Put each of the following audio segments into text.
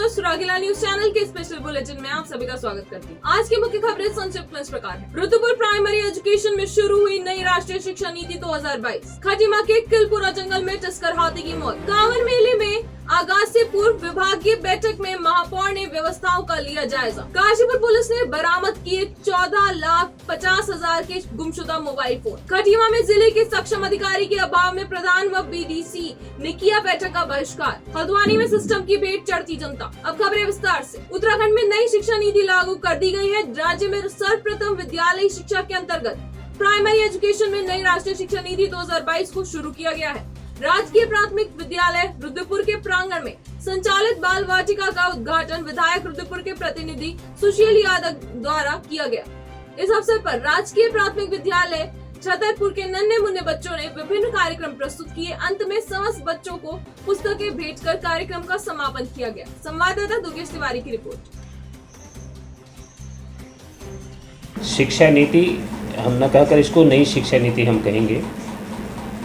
दोस्तों, रागिला news channel के special bulletin में आप सभी का स्वागत करती हूँ। आज की मुख्य खबरें संक्षिप्त में इस प्रकार है। रुद्रपुर प्राइमरी एजुकेशन में शुरू हुई नई राष्ट्रीय शिक्षा नीति 2022। खटीमा के किलपुरा जंगल में टस्कर हाथी की मौत। कांवर मेले में आगाज से पूर्व विभागीय बैठक में महापौर ने व्यवस्थाओं का लिया जायजा। काशीपुर पुलिस ने बरामद किए 14,50,000 के गुमशुदा मोबाइल फोन। खटीमा में जिले के सक्षम अधिकारी के अभाव में प्रधान व बीडीसी ने किया बैठक का बहिष्कार। हल्द्वानी में सिस्टम की भेंट चढ़ती जनता। अब खबरें विस्तार से। उत्तराखंड में नई शिक्षा नीति लागू कर दी गई है। राज्य में सर्वप्रथम विद्यालय शिक्षा के अंतर्गत प्राइमरी एजुकेशन में नई राष्ट्रीय शिक्षा नीति 2022 को शुरू किया गया है। राजकीय प्राथमिक विद्यालय रुद्रपुर के प्रांगण में संचालित बाल वाटिका का उद्घाटन विधायक रुद्रपुर के प्रतिनिधि सुशील यादव द्वारा किया गया। इस अवसर पर राजकीय प्राथमिक विद्यालय छतरपुर के नन्हे मुन्ने बच्चों ने विभिन्न कार्यक्रम प्रस्तुत किए। अंत में समस्त बच्चों को पुस्तकें भेंटकर कार्यक्रम का समापन किया गया। संवाददाता दुर्गेश तिवारी की रिपोर्ट। शिक्षा नीति हम न कहकर इसको नई शिक्षा नीति हम कहेंगे।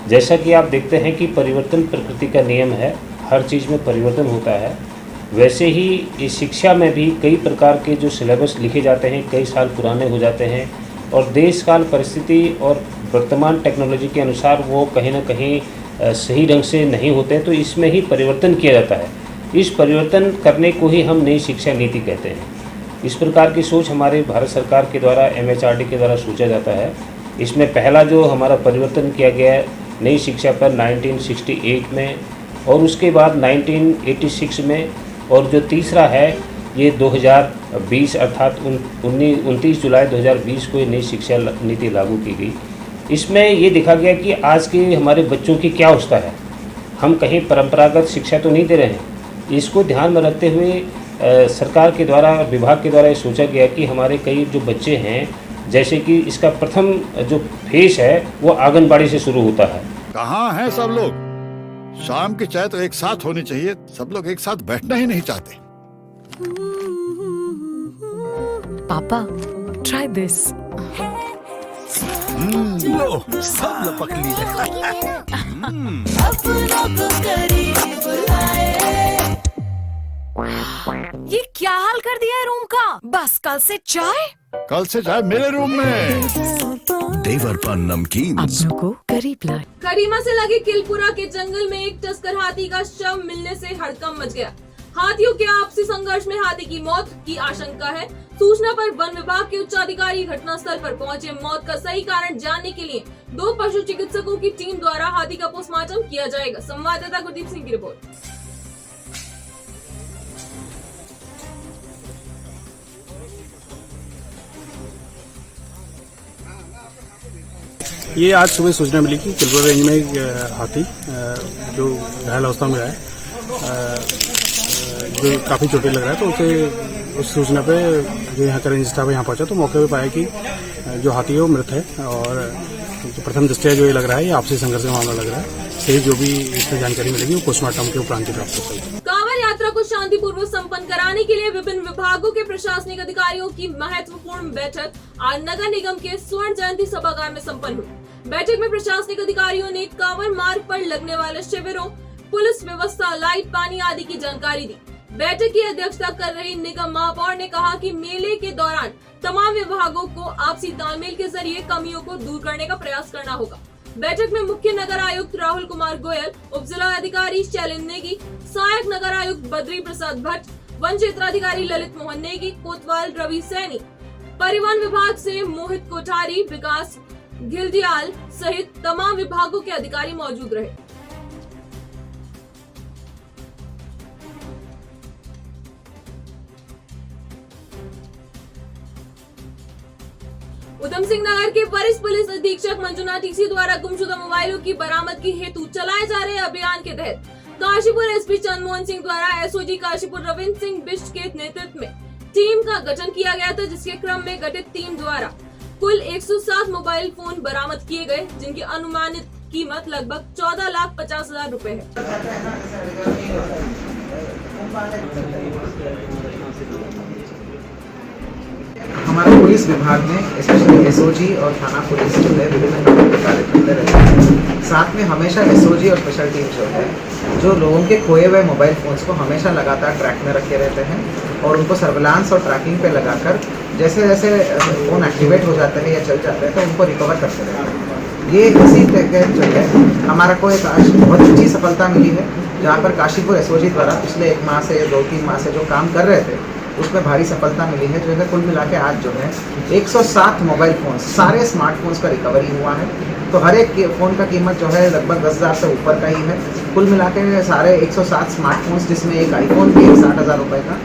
जैसा कि आप देखते हैं कि परिवर्तन प्रकृति का नियम है, हर चीज़ में परिवर्तन होता है, वैसे ही इस शिक्षा में भी कई प्रकार के जो सिलेबस लिखे जाते हैं कई साल पुराने हो जाते हैं और देश काल परिस्थिति और वर्तमान टेक्नोलॉजी के अनुसार वो कहीं ना कहीं सही ढंग से नहीं होते, तो इसमें ही परिवर्तन किया जाता है। इस परिवर्तन करने को ही हम नई शिक्षा नीति कहते हैं। इस प्रकार की सोच हमारे भारत सरकार के द्वारा MHRD के द्वारा सोचा जाता है। इसमें पहला जो हमारा परिवर्तन किया गया है नई शिक्षा पर 1968 में और उसके बाद 1986 में, और जो तीसरा है ये 2020 अर्थात 29 जुलाई 2020 को ये नई शिक्षा नीति लागू की गई। इसमें ये देखा गया कि आज के हमारे बच्चों की क्या अवस्था है। हम कहीं परंपरागत शिक्षा तो नहीं दे रहे हैं। इसको ध्यान में रखते हुए सरकार के द्वारा विभाग के द्वारा ये सोचा गया कि हमारे कई जो बच्चे हैं, जैसे कि इसका प्रथम जो फेज है वो आंगनबाड़ी से शुरू होता है। कहाँ हैं सब लोग? शाम की चाय तो एक साथ होनी चाहिए। सब लोग एक साथ बैठना ही नहीं चाहते। पापा, ट्राई दिस। लो, सब लपक ली। ये क्या हाल कर दिया है रूम का? बस कल से चाय मेरे रूम में। देवर पान नमकीन अपनों को करीब लाए। खटीमा से लगे किलपुरा के जंगल में एक टस्कर हाथी का शव मिलने से हड़कंप मच गया। हाथियों के आपसी संघर्ष में हाथी की मौत की आशंका है। सूचना पर वन विभाग के उच्चाधिकारी घटनास्थल पर पहुंचे। मौत का सही कारण जानने के लिए 2 पशु चिकित्सकों की टीम द्वारा हाथी का पोस्टमार्टम किया जाएगा। संवाददाता गुरदीप सिंह की रिपोर्ट। ये आज सुबह सूचना मिली कि किलपुरा रेंज में एक हाथी जो घायल अवस्था में है, जो काफ़ी चोटें लग रहा है, तो उसे उस सूचना पे जो यहाँ का रेंज स्टाफ यहाँ पहुंचा तो मौके पे पाया कि जो हाथी है वो मृत है। और जो प्रथम दृष्टया जो ये लग रहा है ये आपसी संघर्ष का मामला लग रहा है। सही जो भी इसमें जानकारी मिलेगी वो पोस्टमार्टम के उपरांत प्राप्त हो जाएगी। कांवड़ यात्रा को शांतिपूर्वक संपन्न कराने के लिए विभिन्न विभागों के प्रशासनिक अधिकारियों की महत्वपूर्ण बैठक आज नगर निगम के स्वर्ण जयंती सभागार में संपन्न हुई। बैठक में प्रशासनिक अधिकारियों ने कांवड़ मार्ग पर लगने वाले शिविरों, पुलिस व्यवस्था, लाइट, पानी आदि की जानकारी दी। बैठक की अध्यक्षता कर रही निगम महापौर ने कहा कि मेले के दौरान तमाम विभागों को आपसी तालमेल के जरिए कमियों को दूर करने का प्रयास करना होगा। बैठक में मुख्य नगर आयुक्त राहुल कुमार गोयल, उप जिला अधिकारी शैलेंद्र नेगी, सहायक नगर आयुक्त बद्री प्रसाद भट्ट, वन क्षेत्राधिकारी ललित मोहन नेगी, कोतवाल रवि सैनी, परिवहन विभाग से मोहित कोठारी, विकास घिल्डियाल सहित तमाम विभागों के अधिकारी मौजूद रहे। उधम सिंह नगर के वरिष्ठ पुलिस अधीक्षक मंजुनाथ टीसी द्वारा गुमशुदा मोबाइलों की बरामदगी हेतु चलाए जा रहे अभियान के तहत काशीपुर एसपी चंद्रमोहन सिंह द्वारा एसओजी काशीपुर रविंद्र सिंह बिष्ट के नेतृत्व में टीम का गठन किया गया था, जिसके क्रम में गठित टीम द्वारा कुल 107 मोबाइल फोन बरामद किए गए, जिनकी अनुमानित कीमत लगभग 14,50,000 रुपए है। हमारे पुलिस विभाग में स्पेशली एसओजी और थाना पुलिस जो है विभिन्न प्रकार के कार्य करते रहते हैं। साथ में हमेशा एसओजी और स्पेशल टीम जो है जो लोगों के खोए हुए मोबाइल फ़ोन्स को हमेशा लगातार ट्रैक में रखे रहते हैं और उनको सर्विलांस और ट्रैकिंग पे लगाकर जैसे जैसे फ़ोन एक्टिवेट हो जाते हैं या चल जाते हैं तो उनको रिकवर करते रहते हैं। ये इसी तहत जो है हमारा को एक बहुत अच्छी सफलता मिली है, जहाँ पर काशीपुर एसओजी द्वारा पिछले 1 माह से 2-3 माह से जो काम कर रहे थे उसमें भारी सफलता मिली है। जो है कुल मिला के आज जो है 107 मोबाइल फ़ोन्स, सारे स्मार्टफोन्स का रिकवरी हुआ है। तो हर एक फ़ोन का कीमत जो है लगभग 10,000 से ऊपर का ही है। कुल मिला के सारे 107 स्मार्टफोन्स, जिसमें एक आईफोन भी है 60,000 रुपये का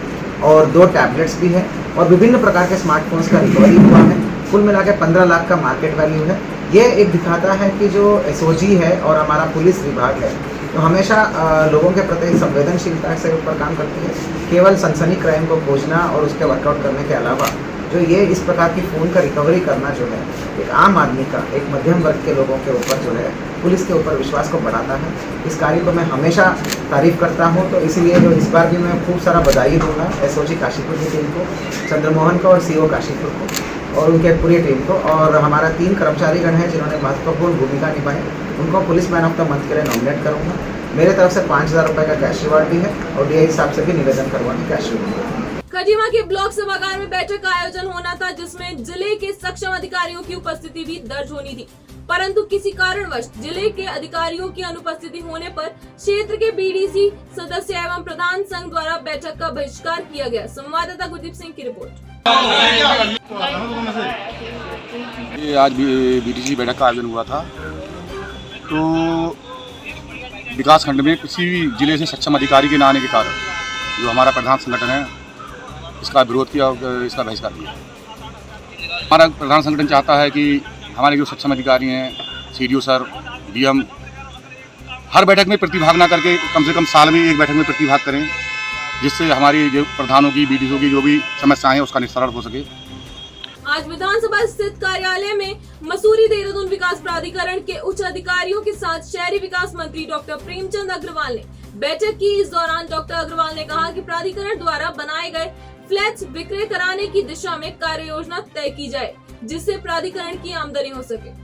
और 2 टैबलेट्स भी है और विभिन्न प्रकार के स्मार्टफोन्स का रिकवरी हुआ है। कुल मिला के 15 लाख का मार्केट वैल्यू है। ये एक दिखाता है कि जो एसओजी है और हमारा पुलिस विभाग है तो हमेशा लोगों के प्रति संवेदनशीलता से ऊपर काम करती है। केवल सनसनी क्राइम को खोजना और उसके वर्कआउट करने के अलावा जो ये इस प्रकार की फ़ोन का रिकवरी करना जो है एक आम आदमी का, एक मध्यम वर्ग के लोगों के ऊपर जो है पुलिस के ऊपर विश्वास को बढ़ाता है। इस कार्य को मैं हमेशा तारीफ़ करता हूँ। तो इसीलिए जो इस बार भी मैं खूब सारा बधाई दूँगा एसओजी काशीपुर की टीम को, चंद्रमोहन को और सीओ काशीपुर को और उनके पूरी टीम को। और हमारा 3 कर्मचारीगण हैं जिन्होंने महत्वपूर्ण भूमिका निभाई, उनको police man of the month के लिए नॉमिनेट करूँगा। मेरे तरफ से 5,000 रुपये का कैश रिवार्ड भी है और डीआई साहब से भी निवेदन करवाने कैश रिवार्ड। खटीमा के ब्लॉक सभागार में बैठक का आयोजन होना था, जिसमें जिले के सक्षम अधिकारियों की उपस्थिति भी दर्ज होनी थी, परंतु किसी कारणवश जिले के अधिकारियों की अनुपस्थिति होने पर क्षेत्र के बीडीसी सदस्य एवं प्रधान संघ द्वारा बैठक का बहिष्कार किया गया। संवाददाता गुरदीप सिंह की रिपोर्ट। ये आज बीडीसी बैठक का आयोजन हुआ था, तो विकास खंड में किसी भी जिले से सक्षम अधिकारी के न आने के कारण जो हमारा प्रधान संगठन है इसका विरोध किया और इसका बहिष्कार किया। हमारा प्रधान संगठन चाहता है कि हमारे जो सक्षम अधिकारी हैं, सीडीओ सर, डीएम, हर बैठक में प्रतिभाग ना करके कम से कम साल में एक बैठक में प्रतिभाग करें, जिससे हमारी जो प्रधानों की, बीडीसीओ की जो भी समस्याएं हैं उसका निस्तारण हो सके। आज विधानसभा स्थित कार्यालय में मसूरी देहरादून विकास प्राधिकरण के उच्च अधिकारियों के साथ शहरी विकास मंत्री डॉक्टर प्रेमचंद अग्रवाल ने बैठक की। इस दौरान डॉक्टर अग्रवाल ने कहा कि प्राधिकरण द्वारा बनाए गए फ्लैट्स विक्रय कराने की दिशा में कार्य योजना तय की जाए, जिससे प्राधिकरण की आमदनी हो सके।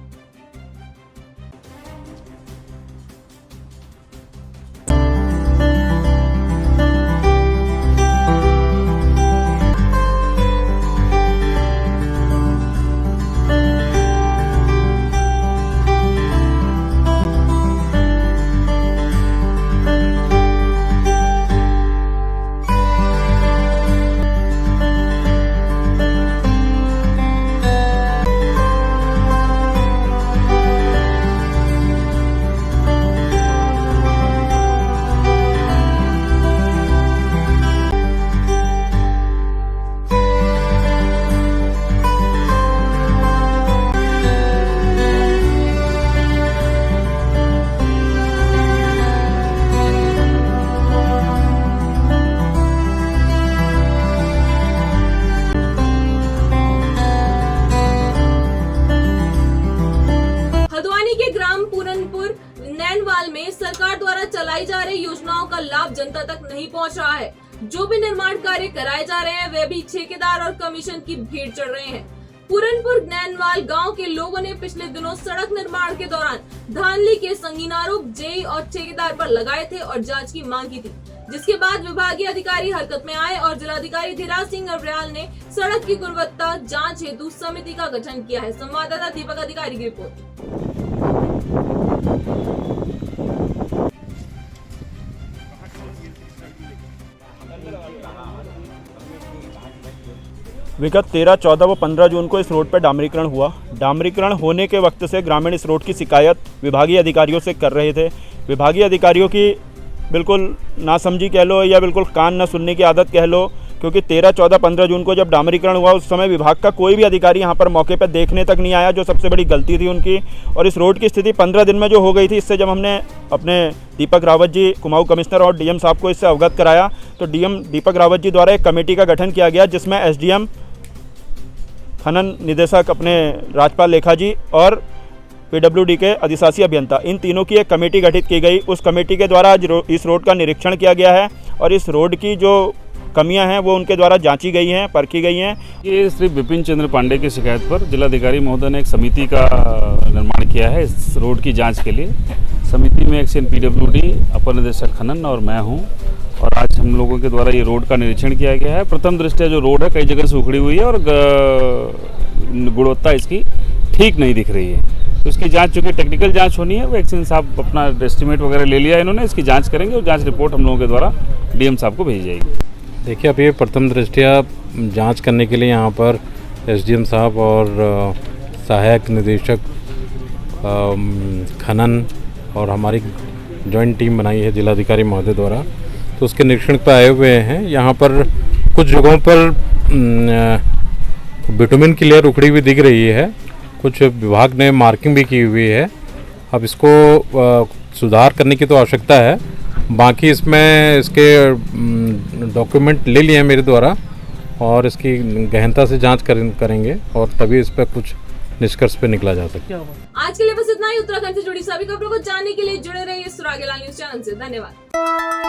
सरकार द्वारा चलाई जा रही योजनाओं का लाभ जनता तक नहीं पहुंच रहा है। जो भी निर्माण कार्य कराए जा रहे हैं वे भी ठेकेदार और कमीशन की भीड़ चढ़ रहे हैं। पूरनपुर नैनवाल गांव के लोगों ने पिछले दिनों सड़क निर्माण के दौरान धांधली के संगीन आरोप जेई और ठेकेदार पर लगाए थे और जांच की मांग की थी, जिसके बाद विभागीय अधिकारी हरकत में आए और जिलाधिकारी धीराज सिंह अग्रवाल ने सड़क की गुणवत्ता जांच हेतु समिति का गठन किया है। संवाददाता दीपक अधिकारी की रिपोर्ट। विगत 13, 14 व 15 जून को इस रोड पर डामरीकरण हुआ। डामरीकरण होने के वक्त से ग्रामीण इस रोड की शिकायत विभागीय अधिकारियों से कर रहे थे। विभागीय अधिकारियों की बिल्कुल नासमझी कह लो या बिल्कुल कान न सुनने की आदत कह लो, क्योंकि 13, 14, 15 जून को जब डामरीकरण हुआ उस समय विभाग का कोई भी अधिकारी यहाँ पर मौके पर देखने तक नहीं आया, जो सबसे बड़ी गलती थी उनकी। और इस रोड की स्थिति 15 दिन में जो हो गई थी, इससे जब हमने अपने दीपक रावत जी, कुमाऊं कमिश्नर और डीएम साहब को इससे अवगत कराया, तो डीएम दीपक रावत जी द्वारा एक कमेटी का गठन किया गया, जिसमें एसडीएम, खनन निदेशक अपने राजपाल लेखा जी और पीडब्ल्यूडी के अधिशासी अभियंता, इन तीनों की एक कमेटी गठित की गई। उस कमेटी के द्वारा आज इस रोड का निरीक्षण किया गया है और इस रोड की जो कमियां हैं वो उनके द्वारा जांची गई हैं, परखी गई हैं। ये श्री विपिन चंद्र पांडे की शिकायत पर जिलाधिकारी महोदय ने एक समिति का निर्माण किया है इस रोड की जांच के लिए। समिति में एक्शन PWD, अपर निदेशक खनन और मैं हूं, और आज हम लोगों के द्वारा ये रोड का निरीक्षण किया गया है। प्रथम दृष्टया जो रोड है कई जगह से उखड़ी हुई है और गुणवत्ता इसकी ठीक नहीं दिख रही है, तो इसकी जांच, चूँकि टेक्निकल जांच होनी है, वो एक्शन साहब अपना एस्टिमेट वगैरह ले लिया इन्होंने, इसकी जांच करेंगे और जांच रिपोर्ट हम लोगों के द्वारा DM साहब को भेजी जाएगी। देखिए, अब ये प्रथम दृष्टया जांच करने के लिए यहाँ पर SDM साहब और सहायक निदेशक खनन और हमारी जॉइंट टीम बनाई है जिलाधिकारी महोदय द्वारा, तो उसके निरीक्षण पर आए हुए हैं। यहाँ पर कुछ जगहों पर बिटुमिन की लेयर उखड़ी हुई दिख रही है, कुछ विभाग ने मार्किंग भी की हुई है। अब इसको सुधार करने की तो आवश्यकता है। बाकी इसमें इसके डॉक्यूमेंट ले लिए हैं मेरे द्वारा और इसकी गहनता से जांच करेंगे और तभी इस पर कुछ निष्कर्ष पे निकला जा सकता है। आज के लिए बस इतना ही। उत्तराखंड से जुड़ी सभी खबरों को जानने के लिए जुड़े रहिए सुरागेलाल न्यूज चैनल से। धन्यवाद।